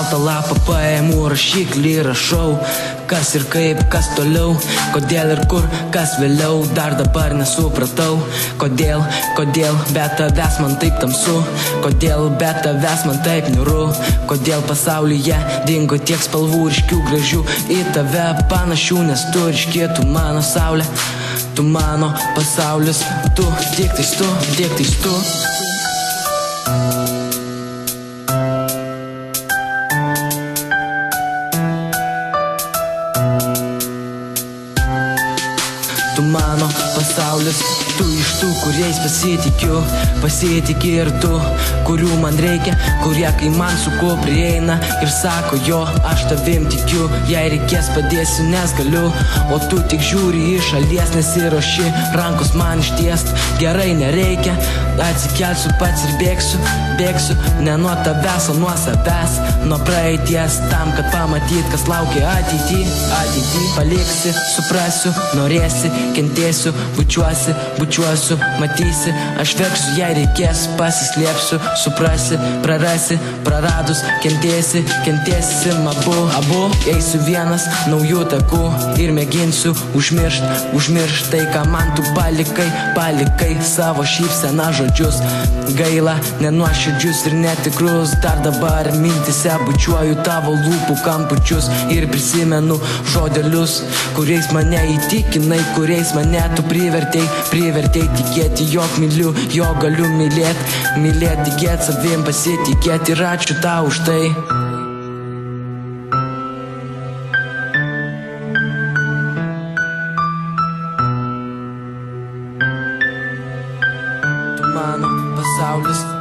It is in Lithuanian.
baltą lapą paėmų, rašiklį rašau, kas ir kaip, kas toliau, kodėl ir kur, kas vėliau, dar dabar nesupratau, kodėl, be tavęs man taip tamsu, kodėl be tavęs man taip niūru, kodėl pasaulyje dingo tiek spalvų ryškių gražių, į tave panašių, nes tu ryški, tu mano saulė, tu mano pasaulis, tu, tik tais tu, tik tais tu. Tu mano pasaulis, tu iš tų, kuriais pasitiki ir tu, kurių man reikia, kurie kai man su kuo prieina ir sako jo, aš tavim tikiu, jei reikės padėsiu, nes galiu, o tu tik žiūri iš šalies, nesiruoši rankos man ištiest, gerai nereikia, atsikelsiu pats ir bėgsiu, ne nuo tavęs, o nuo savęs, nuo praeities, tam, kad pamatyt, kas laukia ateity, paliksi, suprasiu, norėsi, kentėsiu, bučiuosiu, matysi, aš verksiu, jei reikės, pasislėpsiu, suprasi, prarasi, praradus, kentėsi abu, eisiu vienas naujų takų ir mėginsiu užmiršt tai, ką man tu palikai savo šypseną žodžius, gaila, nenuoširdžius ir netikrus, dar dabar mintise bučiuoju tavo lūpų kampučius ir prisimenu žodelius, kuriais mane įtikinai, kuriais mane tu privertei tikėti, jog myliu, jog galiu mylėt, tikėt savim, pasitikėt ir ačiū tau už tai. Tu mano pasaulis.